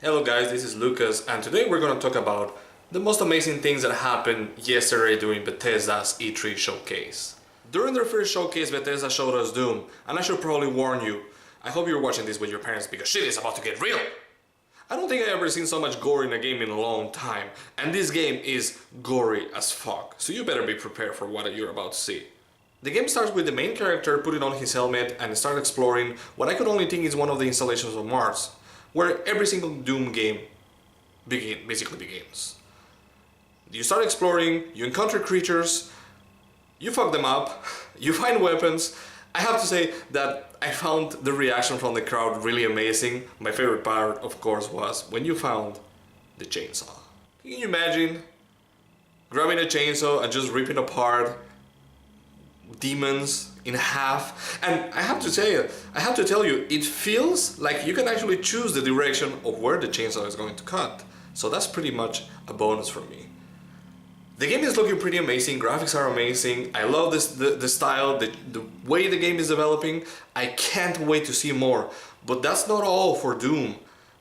Hello guys, this is Lucas and today we're going to talk about the most amazing things that happened yesterday during Bethesda's E3 showcase. During their first showcase, Bethesda showed us Doom, and I should probably warn you, I hope you're watching this with your parents because shit is about to get real! I don't think I've ever seen so much gore in a game in a long time, and this game is gory as fuck, so you better be prepared for what you're about to see. The game starts with the main character putting on his helmet and start exploring what I could only think is one of the installations of Mars, where every single Doom game basically begins. You start exploring, you encounter creatures, you fuck them up, you find weapons. I have to say that I found the reaction from the crowd really amazing. My favorite part, of course, was when you found the chainsaw. Can you imagine grabbing a chainsaw and just ripping apart demons in half? And I have to tell you, it feels like you can actually choose the direction of where the chainsaw is going to cut. So that's pretty much a bonus for me. The game is looking pretty amazing, graphics are amazing, I love the style, the way the game is developing. I can't wait to see more. But that's not all for Doom.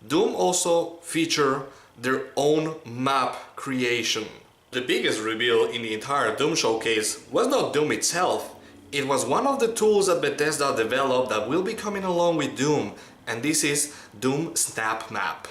Doom also feature their own map creation. The biggest reveal in the entire Doom showcase was not Doom itself. It was one of the tools that Bethesda developed that will be coming along with Doom, and this is Doom Snap Map.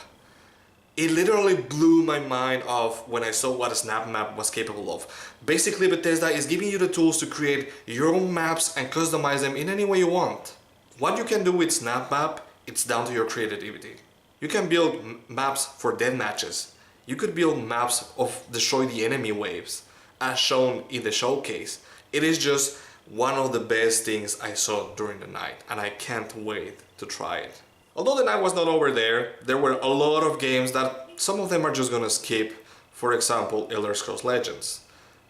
It literally blew my mind off when I saw what a Snap Map was capable of. Basically, Bethesda is giving you the tools to create your own maps and customize them in any way you want. What you can do with Snap Map, it's down to your creativity. You can build maps for death matches. You could build maps of destroy the enemy waves, as shown in the showcase. It is just one of the best things I saw during the night, and I can't wait to try it. Although the night was not over there were a lot of games that some of them are just gonna skip. For example, Elder Scrolls Legends.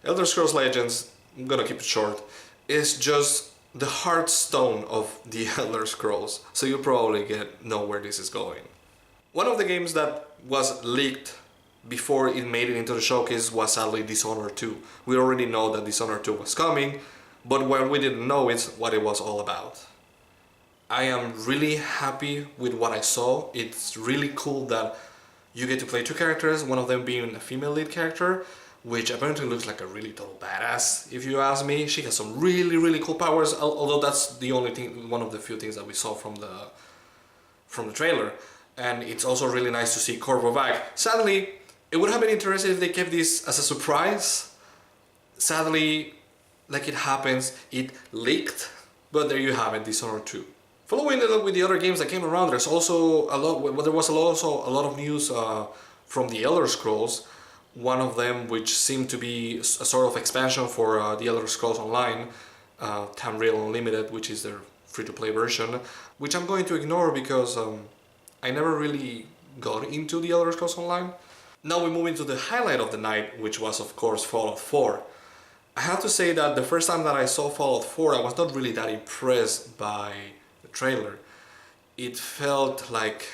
Elder Scrolls Legends, I'm gonna keep it short, is just the heartstone of the Elder Scrolls, so you probably know where this is going. One of the games that was leaked before it made it into the showcase was sadly Dishonored 2. We already know that Dishonored 2 was coming, but what we didn't know is what it was all about. I am really happy with what I saw. It's really cool that you get to play two characters, one of them being a female lead character, which apparently looks like a really total badass, if you ask me. She has some really cool powers, although that's the only thing, one of the few things that we saw from the trailer. And it's also really nice to see Corvo back. Sadly, it would have been interesting if they kept this as a surprise. Sadly, like it happens, it leaked, but there you have it, Dishonored 2. Following it up with the other games that came around, there was also a lot of news from the Elder Scrolls. One of them, which seemed to be a sort of expansion for the Elder Scrolls Online, Tamriel Unlimited, which is their free-to-play version, which I'm going to ignore because I never really got into the Elder Scrolls Online. Now we move into the highlight of the night, which was of course Fallout 4. I have to say that the first time that I saw Fallout 4, I was not really that impressed by the trailer. It felt like...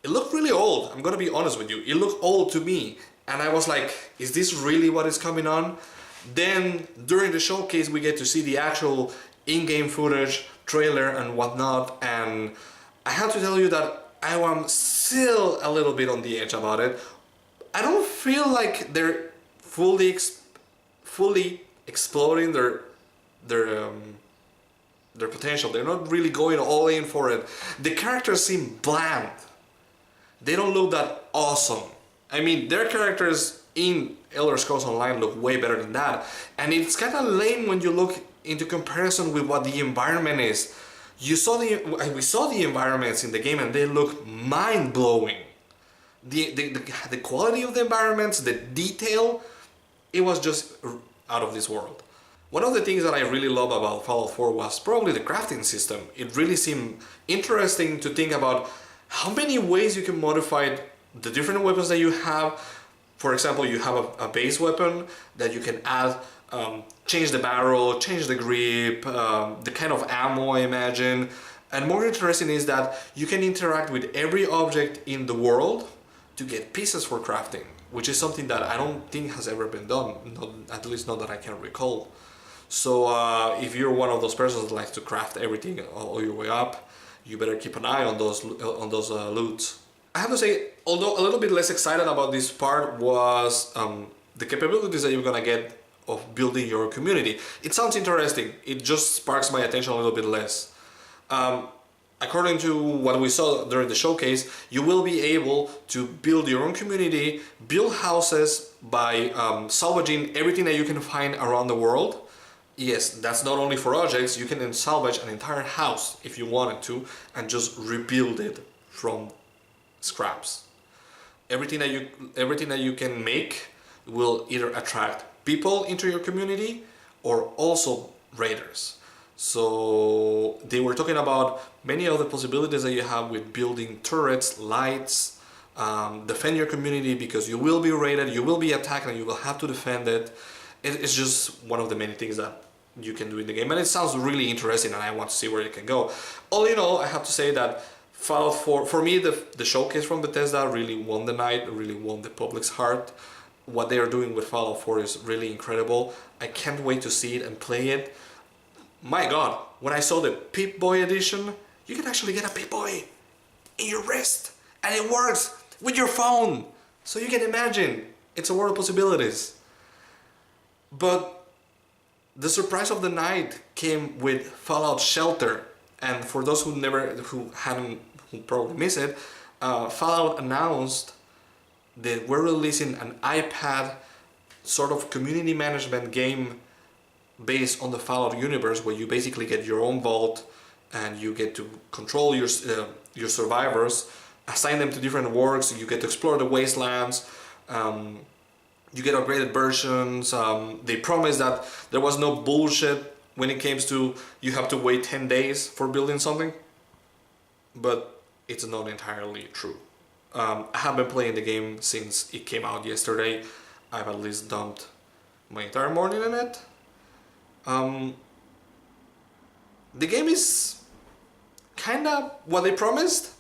it looked really old, I'm gonna be honest with you. It looked old to me, and I was like, is this really what is coming on? Then during the showcase we get to see the actual in-game footage, trailer and whatnot, and I have to tell you that I am still a little bit on the edge about it. I don't feel like they're fully exploring their potential. They're not really going all in for it. The characters seem bland. They don't look that awesome. I mean, their characters in Elder Scrolls Online look way better than that. And it's kind of lame when you look into comparison with what the environment is. We saw the environments in the game and they look mind-blowing. The quality of the environments, the detail, it was just out of this world. One of the things that I really love about Fallout 4 was probably the crafting system. It really seemed interesting to think about how many ways you can modify the different weapons that you have. For example, you have a base weapon that you can add, change the barrel, change the grip, the kind of ammo I imagine. And more interesting is that you can interact with every object in the world to get pieces for crafting, which is something that I don't think has ever been done, at least not that I can recall. So if you're one of those persons that likes to craft everything all your way up, you better keep an eye on those loots. I have to say, although a little bit less excited about this part was the capabilities that you're gonna get of building your community. It sounds interesting. It just sparks my attention a little bit less. According to what we saw during the showcase, you will be able to build your own community, build houses by salvaging everything that you can find around the world. Yes, that's not only for objects, you can then salvage an entire house if you wanted to and just rebuild it from scraps. Everything that you can make will either attract people into your community or also raiders. So they were talking about many of the possibilities that you have with building turrets, lights, defend your community because you will be raided, you will be attacked, and you will have to defend it. It's just one of the many things that you can do in the game, and it sounds really interesting, and I want to see where it can go. All in all, I have to say that Fallout 4, for me, the showcase from Bethesda really won the night, really won the public's heart. What they are doing with Fallout 4 is really incredible. I can't wait to see it and play it. My God, when I saw the Pip-Boy edition, you can actually get a Pip-Boy in your wrist, and it works with your phone. So you can imagine, it's a world of possibilities. But the surprise of the night came with Fallout Shelter, and for those who probably missed it, Fallout announced that we're releasing an iPad sort of community management game based on the Fallout universe, where you basically get your own vault and you get to control your survivors, assign them to different works, you get to explore the wastelands. You get upgraded versions. They promised that there was no bullshit when it comes to you have to wait 10 days for building something. But it's not entirely true. I have been playing the game since it came out yesterday. I've at least dumped my entire morning in it. The game is kinda what they promised.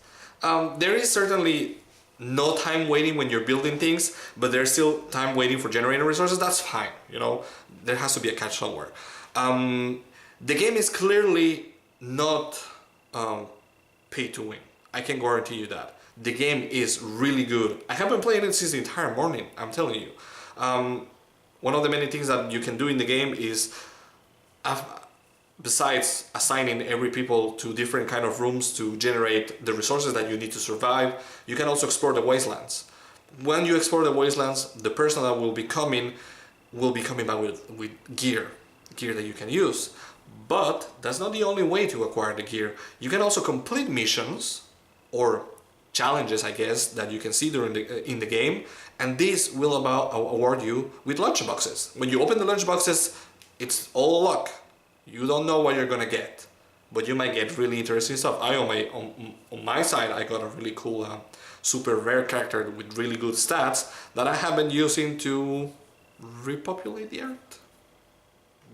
There is certainly no time waiting when you're building things, but there's still time waiting for generating resources. That's fine, you know, there has to be a catch somewhere. The game is clearly not pay to win. I can guarantee you that. The game is really good. I have been playing it since the entire morning, I'm telling you. One of the many things that you can do in the game is, besides assigning every people to different kind of rooms to generate the resources that you need to survive, you can also explore the wastelands. When you explore the wastelands, the person that will be coming back with gear that you can use. But that's not the only way to acquire the gear. You can also complete missions or challenges, I guess, that you can see in the game, and this will award you with lunchboxes. When you open the lunchboxes, it's all luck. You don't know what you're gonna get, but you might get really interesting stuff. On my side, I got a really cool super rare character with really good stats that I have been using to repopulate the earth.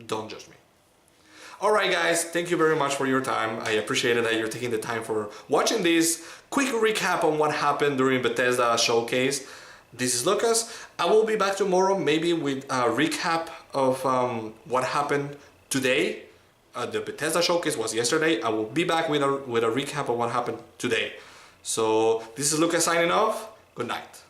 Don't judge me. Alright guys, thank you very much for your time. I appreciate it that you're taking the time for watching this quick recap on what happened during Bethesda Showcase. This is Lucas. I will be back tomorrow, maybe with a recap of what happened today. The Bethesda Showcase was yesterday. I will be back with a recap of what happened today. So this is Lucas signing off. Good night.